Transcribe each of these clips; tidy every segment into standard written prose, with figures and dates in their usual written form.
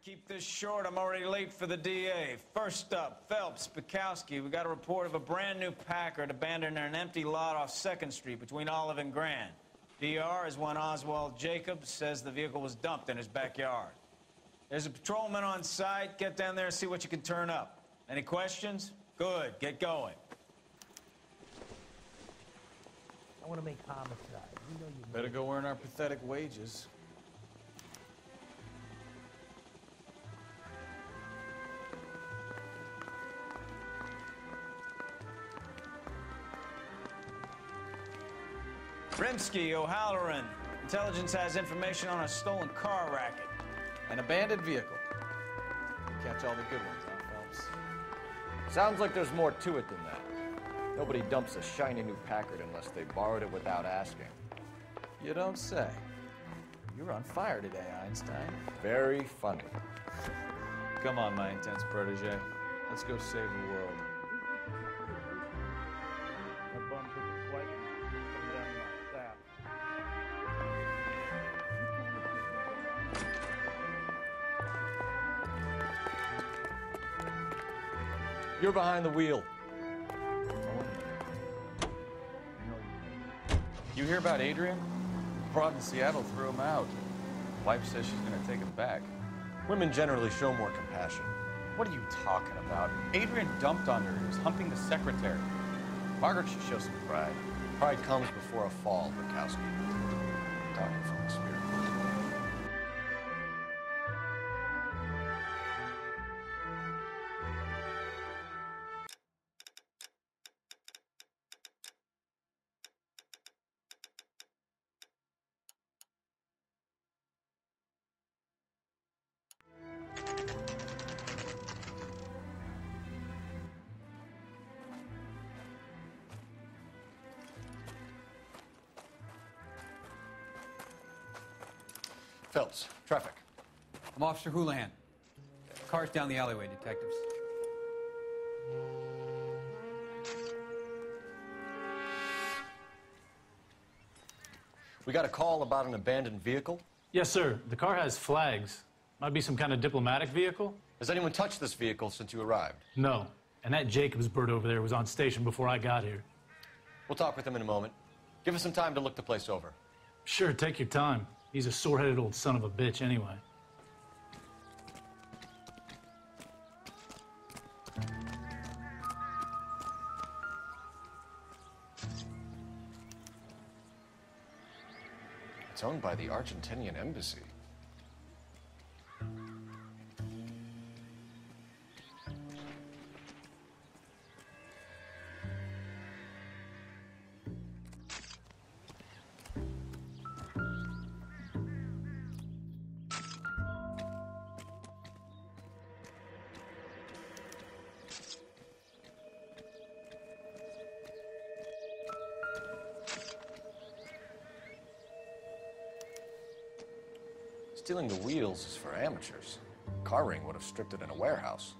keep this short. I'm already late for the DA. First up, Phelps, Bukowski. We got a report of a brand new Packard abandoned in an empty lot off 2nd Street between Olive and Grand. DR is one Oswald Jacobs says the vehicle was dumped in his backyard. There's a patrolman on site. Get down there and see what you can turn up. Any questions? Good. Get going. I want to make homicide. You know you Better go earn our pathetic wages. Rimsky, O'Halloran. Intelligence has information on a stolen car racket. An abandoned vehicle. You catch all the good ones, huh, Phelps? Sounds like there's more to it than that. Nobody dumps a shiny new Packard unless they borrowed it without asking. You don't say. You're on fire today, Einstein. Very funny. Come on, my intense protege. Let's go save the world. You're behind the wheel. You hear about Adrian? Broad in Seattle threw him out. Wife says she's gonna take him back. Women generally show more compassion. What are you talking about? Adrian dumped on her. He was humping the secretary. Margaret should show some pride. Pride comes before a fall, Bukowski. Talking from experience. Phelps, traffic. I'm Officer Houlihan. Car's down the alleyway, detectives. We got a call about an abandoned vehicle. Yes, sir. The car has flags. Might be some kind of diplomatic vehicle. Has anyone touched this vehicle since you arrived? No. And that Jacobs bird over there was on station before I got here. We'll talk with him in a moment. Give us some time to look the place over. Sure, take your time. He's a sore-headed old son of a bitch anyway. It's owned by the Argentinian embassy. Stealing the wheels is for amateurs. Car ring would have stripped it in a warehouse.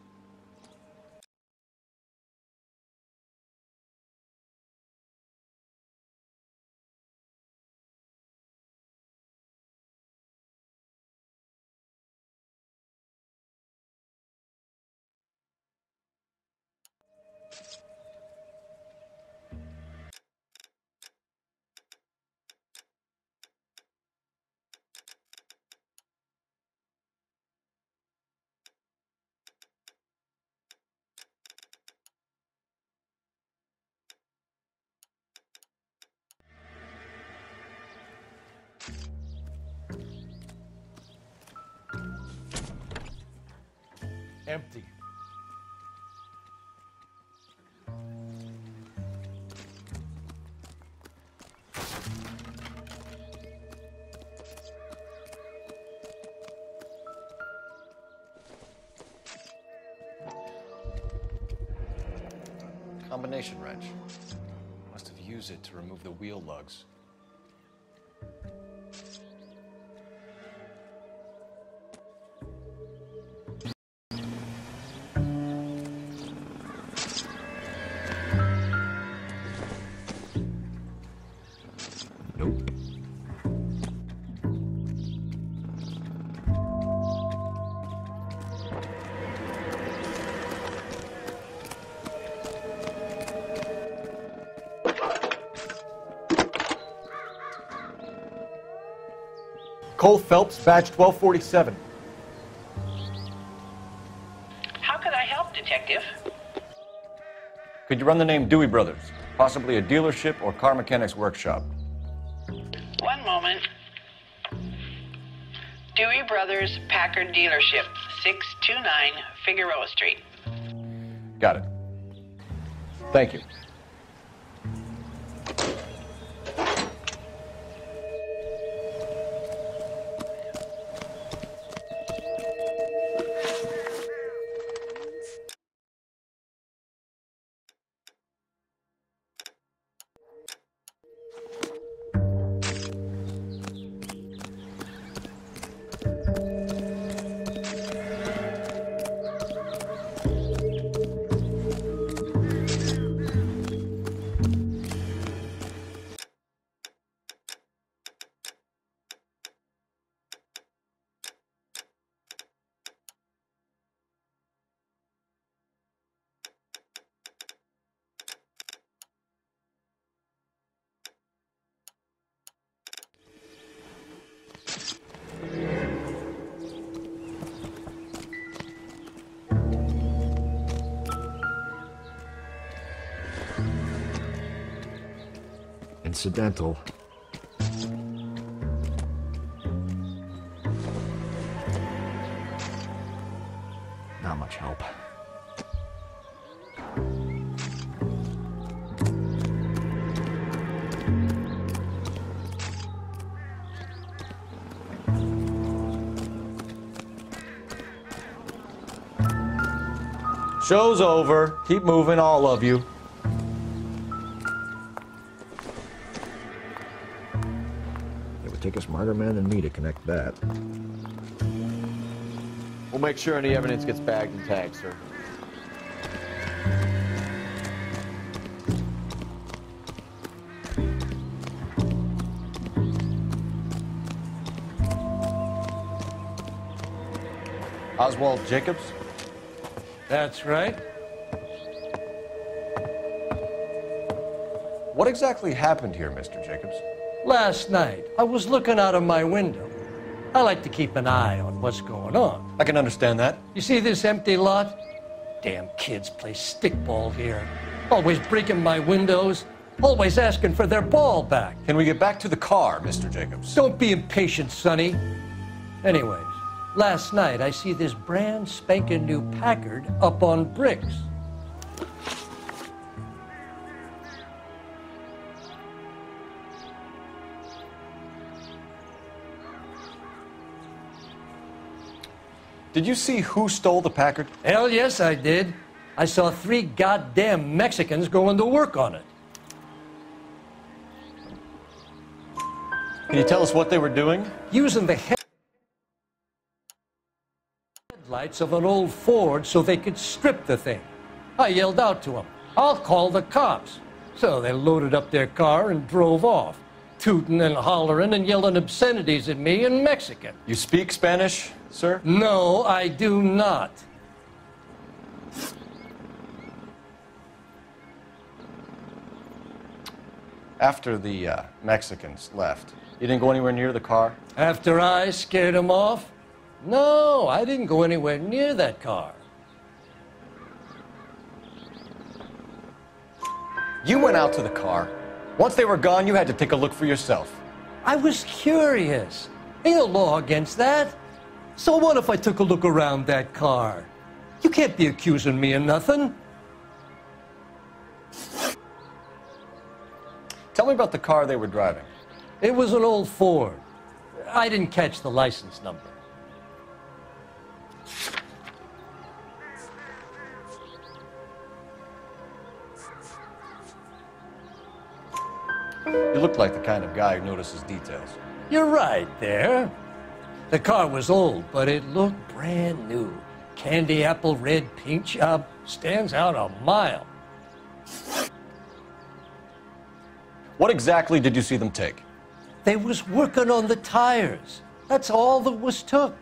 empty. Combination wrench. Must have used it to remove the wheel lugs. Nope. Cole Phelps, badge 1247. How could I help, Detective? Could you run the name Dewey Brothers? Possibly a dealership or car mechanics workshop. One moment. Dewey Brothers Packard Dealership, 629 Figueroa Street. Got it. Thank you. Incidental. Not much help. Show's over. Keep moving, all of you. It would take a smarter man than me to connect that. We'll make sure any evidence gets bagged and tagged, sir. Oswald Jacobs? That's right. What exactly happened here, Mr. Jacobs? Last night, I was looking out of my window. I like to keep an eye on what's going on. I can understand that. You see this empty lot? Damn kids play stickball here. Always breaking my windows, always asking for their ball back. Can we get back to the car, Mr. Jacobs? Don't be impatient, Sonny. Anyways, last night I see this brand spanking new Packard up on bricks. Did you see who stole the Packard? Hell yes, I did. I saw 3 goddamn Mexicans going to work on it. Can you tell us what they were doing? Using the headlights of an old Ford so they could strip the thing. I yelled out to them, "I'll call the cops." So they loaded up their car and drove off, tooting and hollering and yelling obscenities at me in Mexican. You speak Spanish, sir? No, I do not. After the Mexicans left, you didn't go anywhere near the car? After I scared them off? No, I didn't go anywhere near that car. You went out to the car. Once they were gone, you had to take a look for yourself. I was curious. Ain't no law against that. So what if I took a look around that car? You can't be accusing me of nothing. Tell me about the car they were driving. It was an old Ford. I didn't catch the license number. You look like the kind of guy who notices details. You're right there. The car was old, but it looked brand new. Candy apple red paint job stands out a mile. What exactly did you see them take? They was working on the tires. That's all that was took.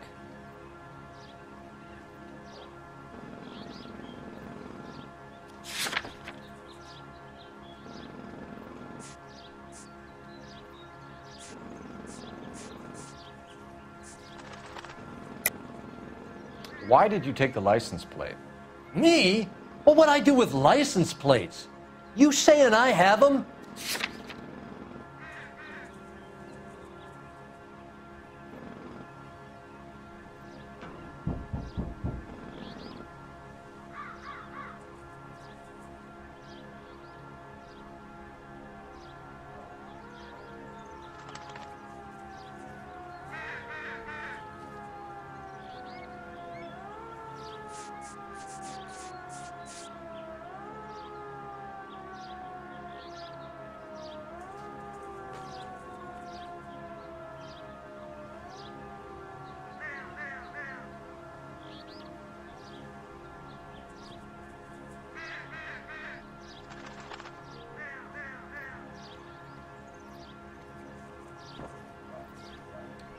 Why did you take the license plate? Me? What would I do with license plates? You saying I have them?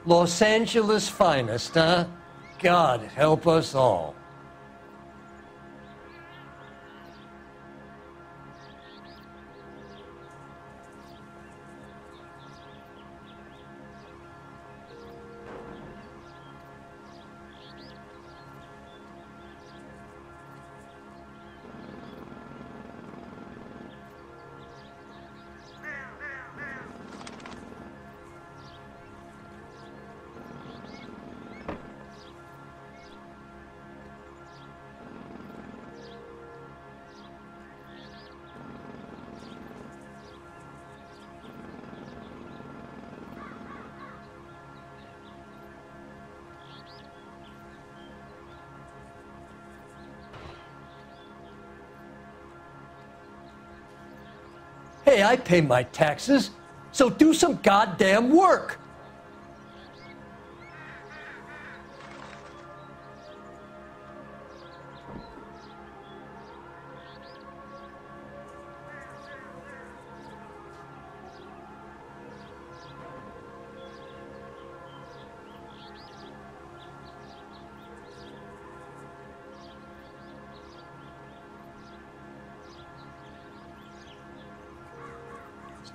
Los Angeles finest, huh? God help us all. Hey, I pay my taxes, so do some goddamn work.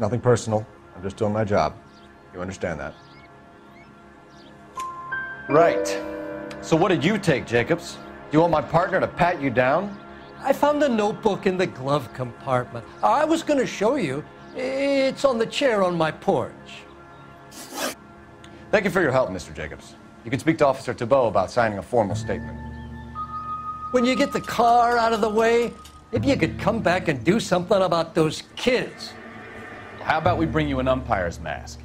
Nothing personal. I'm just doing my job. You understand that? Right. So what did you take, Jacobs? Do you want my partner to pat you down? I found a notebook in the glove compartment. I was going to show you. It's on the chair on my porch. Thank you for your help, Mr. Jacobs. You can speak to Officer Thibault about signing a formal statement. When you get the car out of the way, maybe you could come back and do something about those kids. How about we bring you an umpire's mask?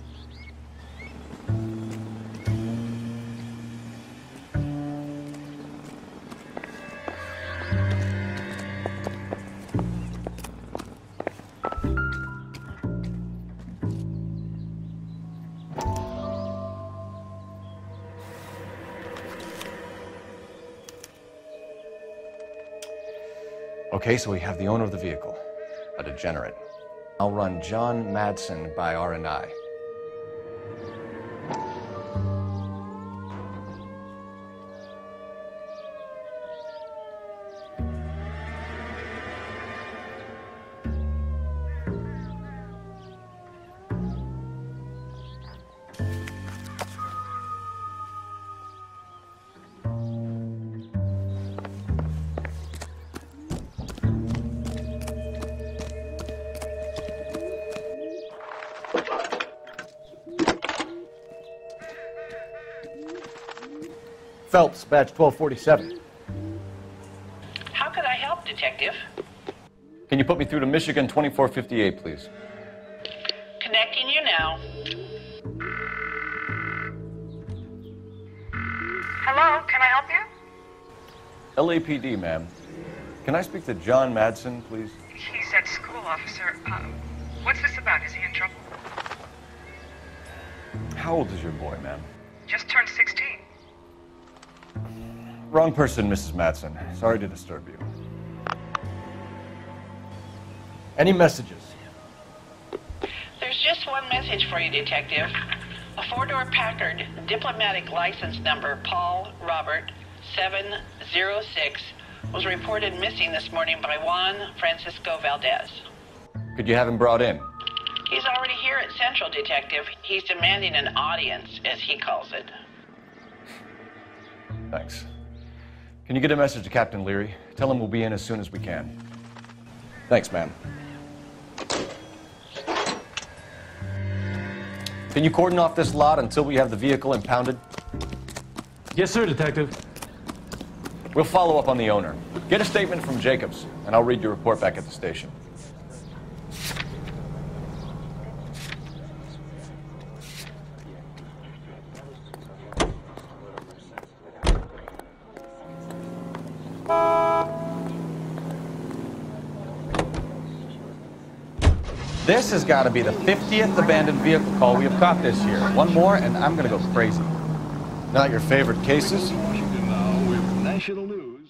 Okay, so we have the owner of the vehicle, a degenerate. I'll run John Madsen by R&I. Phelps, badge 1247. How could I help, Detective? Can you put me through to Michigan 2458, please? Connecting you now. Hello, can I help you? LAPD, ma'am. Can I speak to John Madsen, please? He's at school, officer. What's this about? Is he in trouble? How old is your boy, ma'am? Just turned 16. Wrong person, Mrs. Madsen. Sorry to disturb you. Any messages? There's just one message for you, Detective. A four-door Packard, diplomatic license number Paul Robert 706, was reported missing this morning by Juan Francisco Valdez. Could you have him brought in? He's already here at Central, Detective. He's demanding an audience, as he calls it. Thanks. Can you get a message to Captain Leary? Tell him we'll be in as soon as we can. Thanks, man. Can you cordon off this lot until we have the vehicle impounded? Yes, sir, Detective. We'll follow up on the owner. Get a statement from Jacobs, and I'll read your report back at the station. This has got to be the 50th abandoned vehicle call we have caught this year. One more, and I'm going to go crazy. Not your favorite cases? Washington now with national news.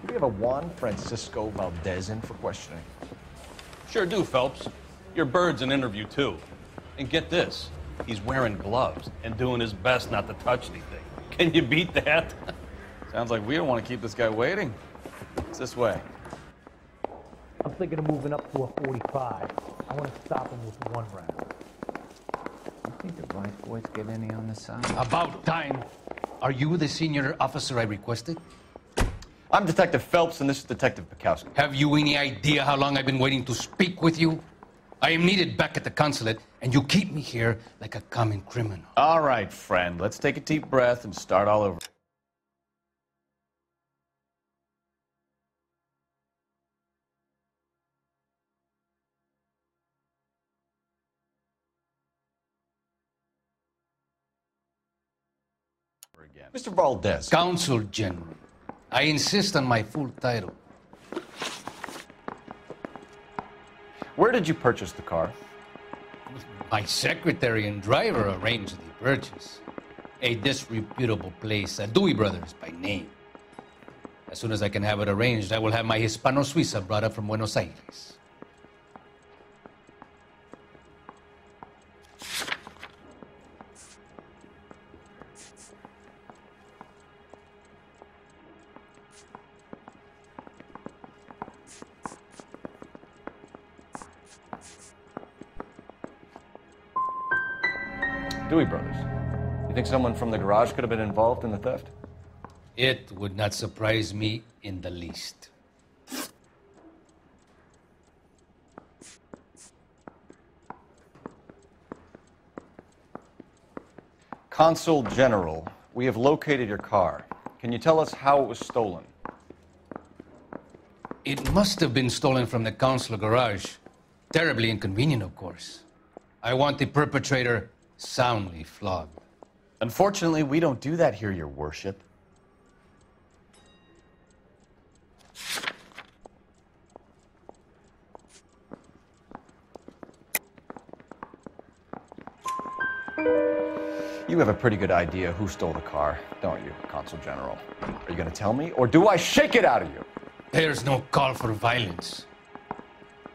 Do we have a Juan Francisco Valdez in for questioning? Sure do, Phelps. Your bird's an interview, too. And get this, he's wearing gloves and doing his best not to touch anything. Can you beat that? Sounds like we don't want to keep this guy waiting. It's this way. I'm thinking of moving up to a 45. I want to stop him with one round. You think the right boys get any on the side? About time. Are you the senior officer I requested? I'm Detective Phelps, and this is Detective Bukowski. Have you any idea how long I've been waiting to speak with you? I am needed back at the consulate, and you keep me here like a common criminal. All right, friend. Let's take a deep breath and start all over. Again. Mr. Valdez. Consul General. I insist on my full title. Where did you purchase the car? My secretary and driver arranged the purchase. A disreputable place, Dewey Brothers by name. As soon as I can have it arranged, I will have my Hispano Suiza brought up from Buenos Aires. Dewey Brothers. You think someone from the garage could have been involved in the theft? It would not surprise me in the least. Consul General, we have located your car. Can you tell us how it was stolen? It must have been stolen from the consular garage. Terribly inconvenient, of course. I want the perpetrator soundly flogged. Unfortunately, we don't do that here, Your Worship. You have a pretty good idea who stole the car, don't you, Consul General? Are you going to tell me, or do I shake it out of you? There's no call for violence.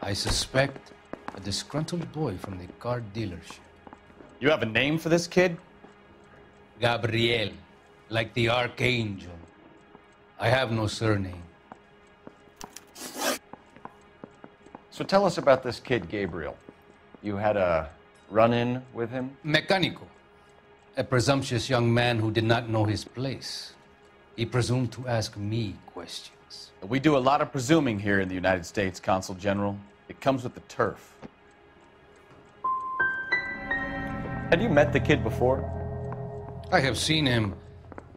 I suspect a disgruntled boy from the car dealership. You have a name for this kid? Gabriel, like the archangel. I have no surname. So tell us about this kid, Gabriel. You had a run-in with him? Mecánico. A presumptuous young man who did not know his place. He presumed to ask me questions. We do a lot of presuming here in the United States, Consul General. It comes with the turf. Had you met the kid before? I have seen him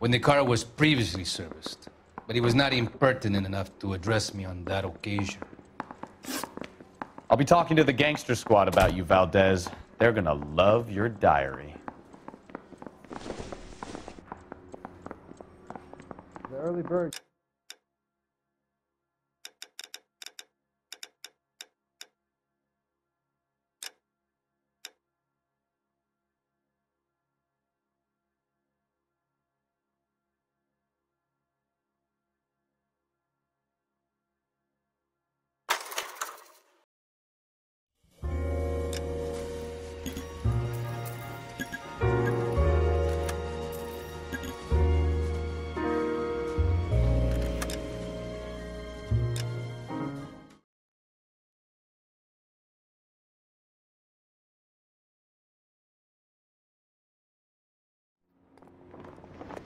when the car was previously serviced, but he was not impertinent enough to address me on that occasion. I'll be talking to the gangster squad about you, Valdez. They're gonna love your diary. The early bird.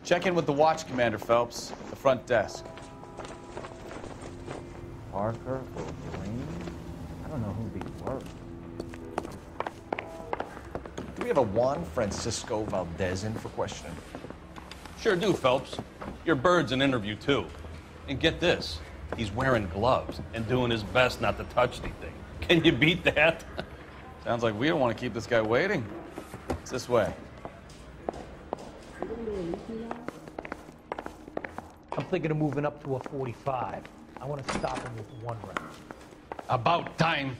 Check in with the watch commander, Phelps. The front desk. Parker or Green? I don't know who these were. Do we have a Juan Francisco Valdez in for questioning? Sure do, Phelps. Your bird's an interview, too. And get this, he's wearing gloves and doing his best not to touch anything. Can you beat that? Sounds like we don't want to keep this guy waiting. It's this way. I'm thinking of moving up to a 45. I want to stop him with one round. About time.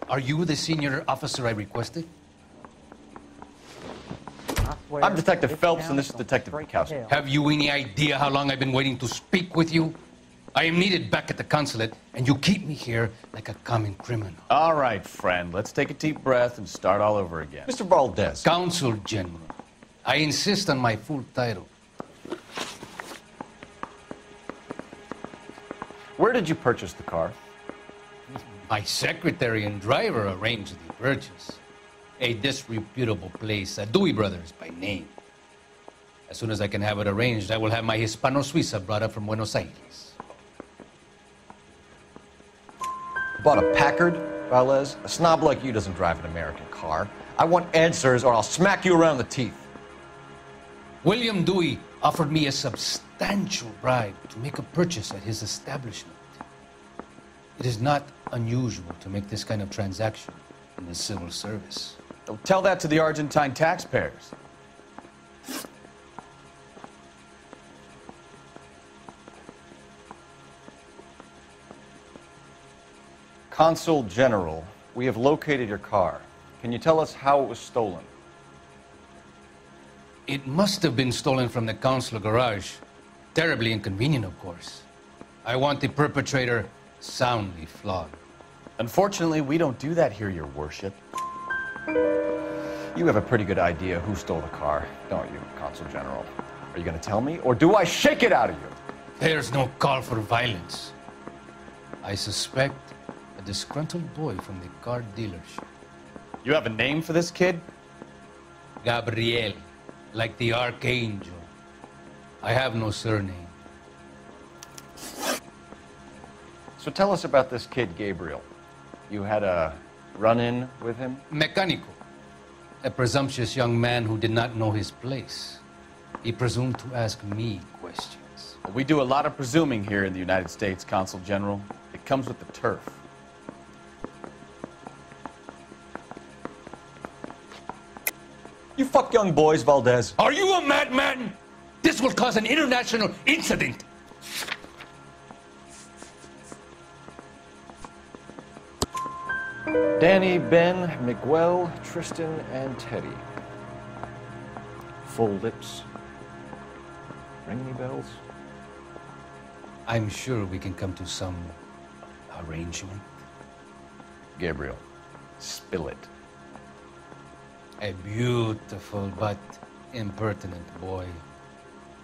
Are you the senior officer I requested? I'm Detective Phelps, and this is Detective Bukowski. Have you any idea how long I've been waiting to speak with you? I am needed back at the consulate, and you keep me here like a common criminal. All right, friend. Let's take a deep breath and start all over again. Mr. Valdez. Consul General. I insist on my full title. Where did you purchase the car? My secretary and driver arranged the purchase. A disreputable place, Dewey Brothers by name. As soon as I can have it arranged, I will have my Hispano Suiza brought up from Buenos Aires. Bought a Packard, Valdez? A snob like you doesn't drive an American car. I want answers or I'll smack you around the teeth. William Dewey offered me a substantial bribe to make a purchase at his establishment. It is not unusual to make this kind of transaction in the civil service. Don't tell that to the Argentine taxpayers. Consul General, we have located your car. Can you tell us how it was stolen? It must have been stolen from the consular garage. Terribly inconvenient, of course. I want the perpetrator soundly flogged. Unfortunately, we don't do that here, Your Worship. You have a pretty good idea who stole the car, don't you, Consul General? Are you going to tell me, or do I shake it out of you? There's no call for violence. I suspect a disgruntled boy from the car dealership. You have a name for this kid? Gabriel, like the archangel. I have no surname. So tell us about this kid, Gabriel. You had a run-in with him? Mecánico. A presumptuous young man who did not know his place. He presumed to ask me questions. We do a lot of presuming here in the United States, Consul General. It comes with the turf. You fuck young boys, Valdez. Are you a madman? This will cause an international incident. Danny, Ben, Miguel, Tristan, and Teddy. Full lips. Ring any bells? I'm sure we can come to some arrangement. Gabriel, spill it. A beautiful but impertinent boy.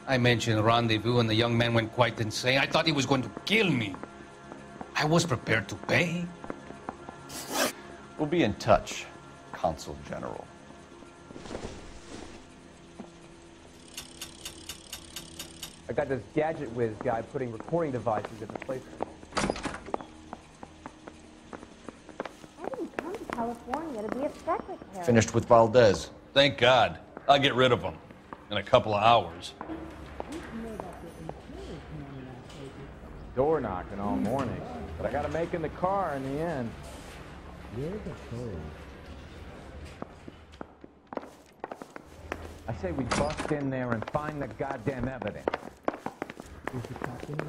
I mentioned rendezvous and the young man went quite insane. I thought he was going to kill me. I was prepared to pay. We'll be in touch, Consul General. I got this gadget whiz guy putting recording devices in the place. I didn't come to California to be a secretary. Finished with Valdez. Thank God. I'll get rid of him in a couple of hours. Door knocking all morning, but I got to make in the car in the end. Where's the code? I say we bust in there and find the goddamn evidence. Is the cop in there?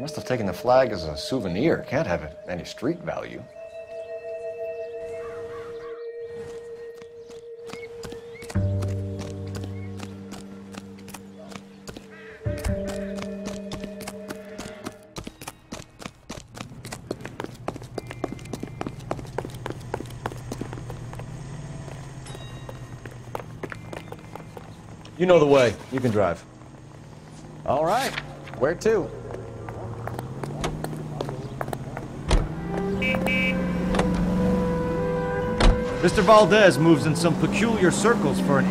Must have taken the flag as a souvenir. Can't have any street value. You know the way. You can drive. All right. Where to? Mr. Valdez moves in some peculiar circles for an...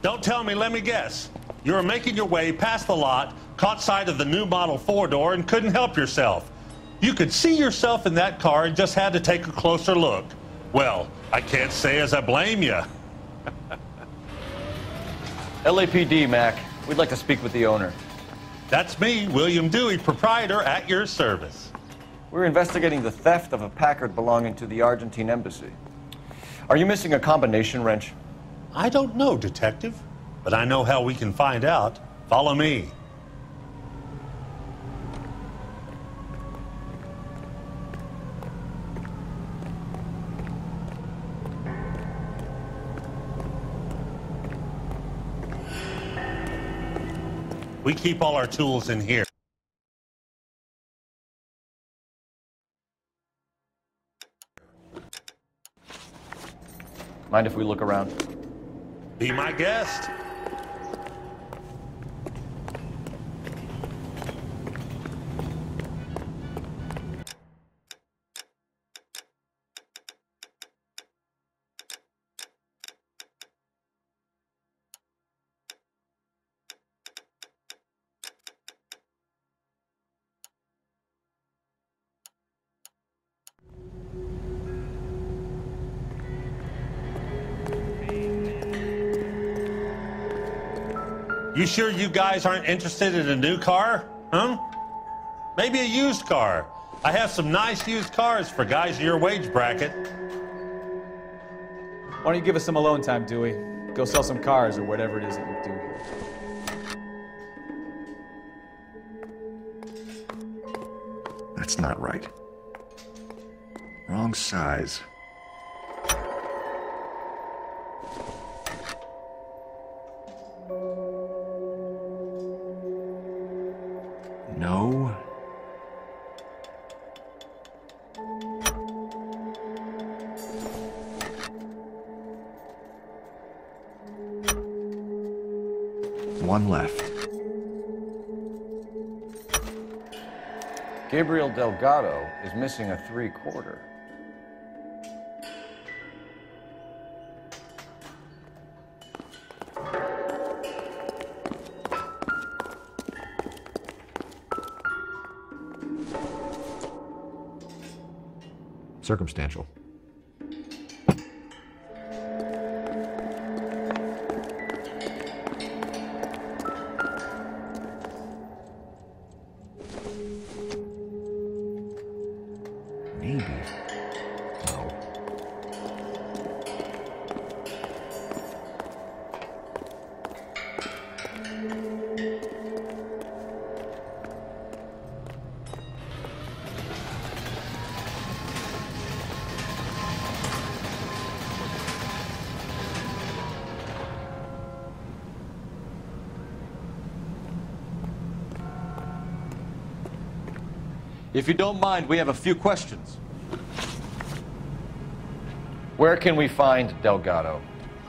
Don't tell me, let me guess. You were making your way past the lot, caught sight of the new model four-door, and couldn't help yourself. You could see yourself in that car and just had to take a closer look. Well, I can't say as I blame you. LAPD, Mac. We'd like to speak with the owner. That's me, William Dewey, proprietor, at your service. We're investigating the theft of a Packard belonging to the Argentine embassy. Are you missing a combination wrench? I don't know, Detective, but I know how we can find out. Follow me. We keep all our tools in here. Mind if we look around? Be my guest. You sure you guys aren't interested in a new car? Huh? Maybe a used car. I have some nice used cars for guys in your wage bracket. Why don't you give us some alone time, Dewey? Go sell some cars or whatever it is that you do here. That's not right. Wrong size. No. One left. Gabriel Delgado is missing a 3/4. Circumstantial. Maybe. No. If you don't mind, we have a few questions. Where can we find Delgado?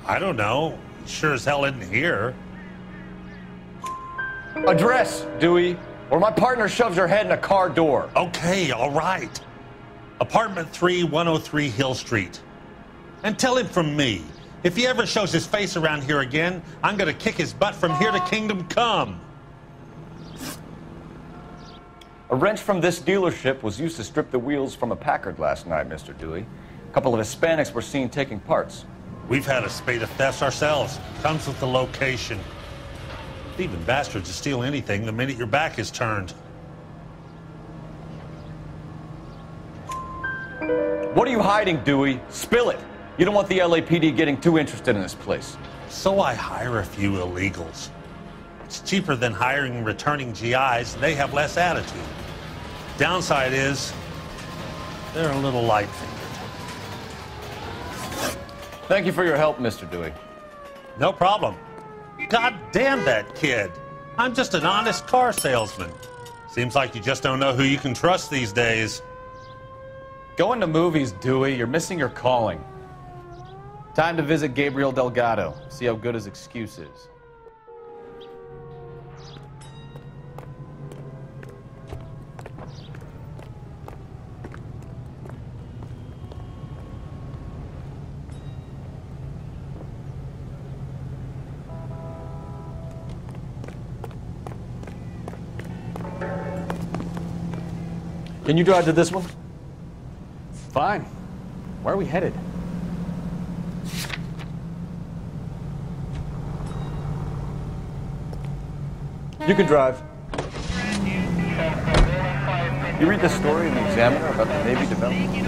I don't know. Sure as hell isn't here. Address, Dewey, or my partner shoves her head in a car door. Okay, all right. Apartment 3, 103 Hill Street. And tell him from me, if he ever shows his face around here again, I'm gonna kick his butt from here to Kingdom Come. A wrench from this dealership was used to strip the wheels from a Packard last night, Mr. Dewey. couple of Hispanics were seen taking parts. We've had a spate of thefts ourselves. Comes with the location. Thieving bastards will steal anything the minute your back is turned. What are you hiding, Dewey? Spill it. You don't want the LAPD getting too interested in this place. So I hire a few illegals. It's cheaper than hiring returning GIs, and they have less attitude. Downside is, they're a little light-fingered. Thank you for your help, Mr. Dewey. No problem. God damn that kid. I'm just an honest car salesman. Seems like you just don't know who you can trust these days. Going to movies, Dewey. You're missing your calling. Time to visit Gabriel Delgado. See how good his excuse is. Can you drive to this one? Fine. Where are we headed? You can drive. You read the story in the Examiner about the Navy development?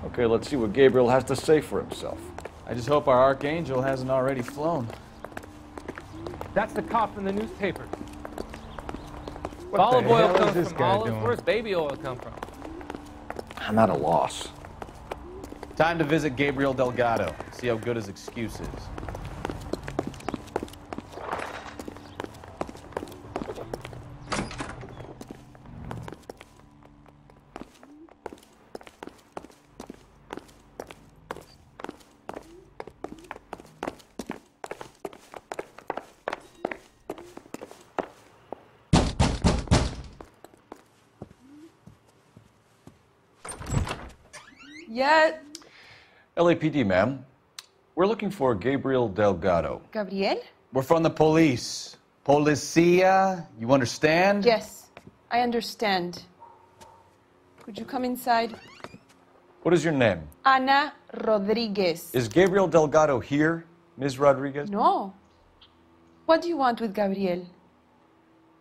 Okay, let's see what Gabriel has to say for himself. I just hope our Archangel hasn't already flown. That's the cop from the newspaper. What Olive the oil hell is comes this from guy olives. doing? Where's baby oil come from? I'm at a loss. Time to visit Gabriel Delgado. See how good his excuse is. Yeah, LAPD, ma'am. We're looking for Gabriel Delgado. Gabriel? We're from the police. Policia, you understand? Yes, I understand. Could you come inside? What is your name? Ana Rodriguez. Is Gabriel Delgado here, Ms. Rodriguez? No. What do you want with Gabriel?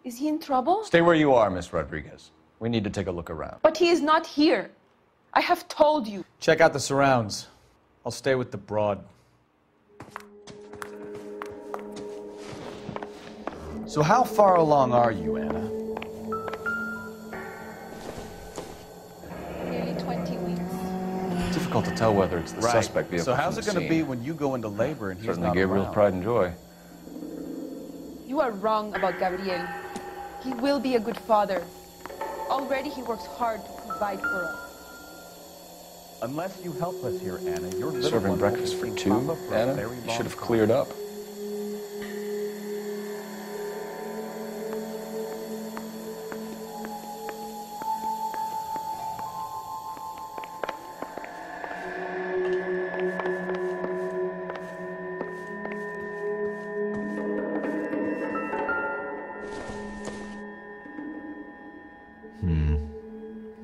Is he in trouble? Stay where you are, Ms. Rodriguez. We need to take a look around. But he is not here. I have told you. Check out the surrounds. I'll stay with the broad. So how far along are you, Anna? Nearly 20 weeks. Difficult to tell whether it's the Right. suspect vehicle. So how's from it the going to scene. be when you go into labor and he's Certainly not Gabriel's around? pride and joy. You are wrong about Gabriel. He will be a good father. Already he works hard to provide for us. Unless you help us here, Anna, your little Serving one breakfast won't for see two, Papa for a Anna? very You long should have time. cleared up.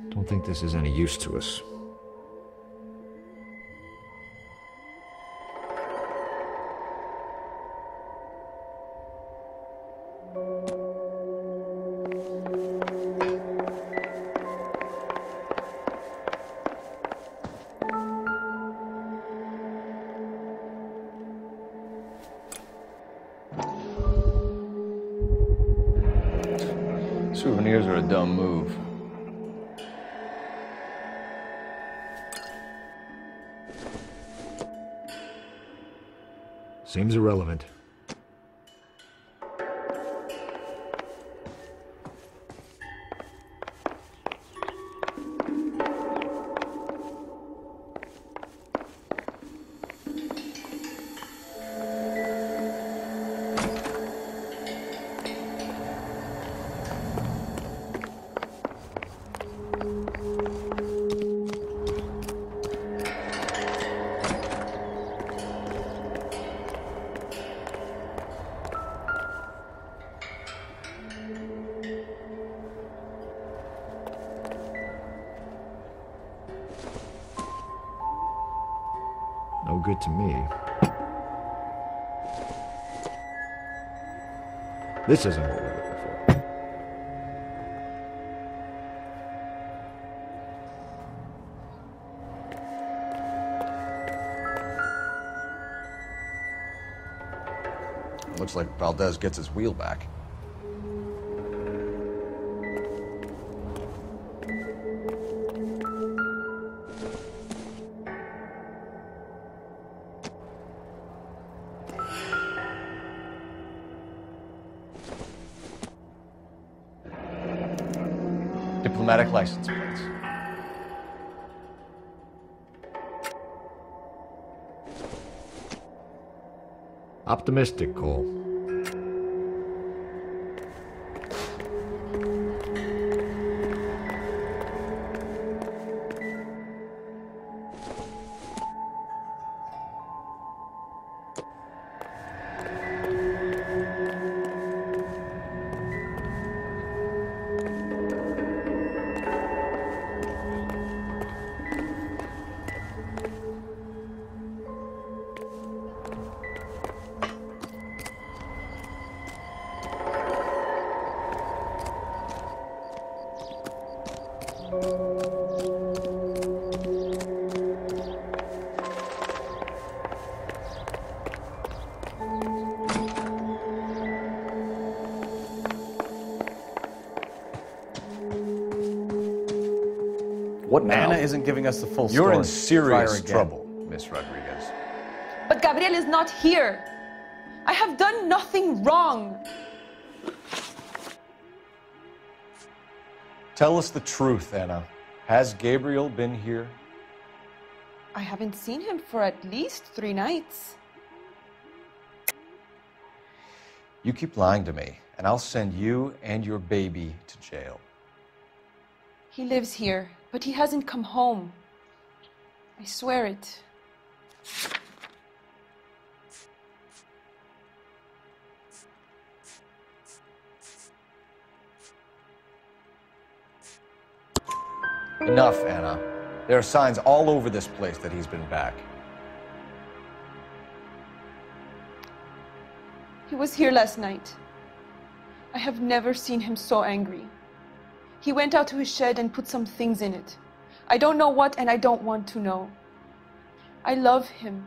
Don't think this is any use to us. Souvenirs are a dumb move. Seems irrelevant. good to me. This isn't what we're looking for. Looks like Valdez gets his wheel back. Diplomatic license plates. Optimistic, Cole. What now? Anna isn't giving us the full story. You're in Try her serious again. trouble, Miss Rodriguez. But Gabriel is not here. I have done nothing wrong. Tell us the truth, Anna. Has Gabriel been here? I haven't seen him for at least 3 nights. You keep lying to me, and I'll send you and your baby to jail. He lives here, but he hasn't come home. I swear it. Enough, Anna. There are signs all over this place that he's been back. He was here last night. I have never seen him so angry. He went out to his shed and put some things in it. I don't know what, and I don't want to know. I love him.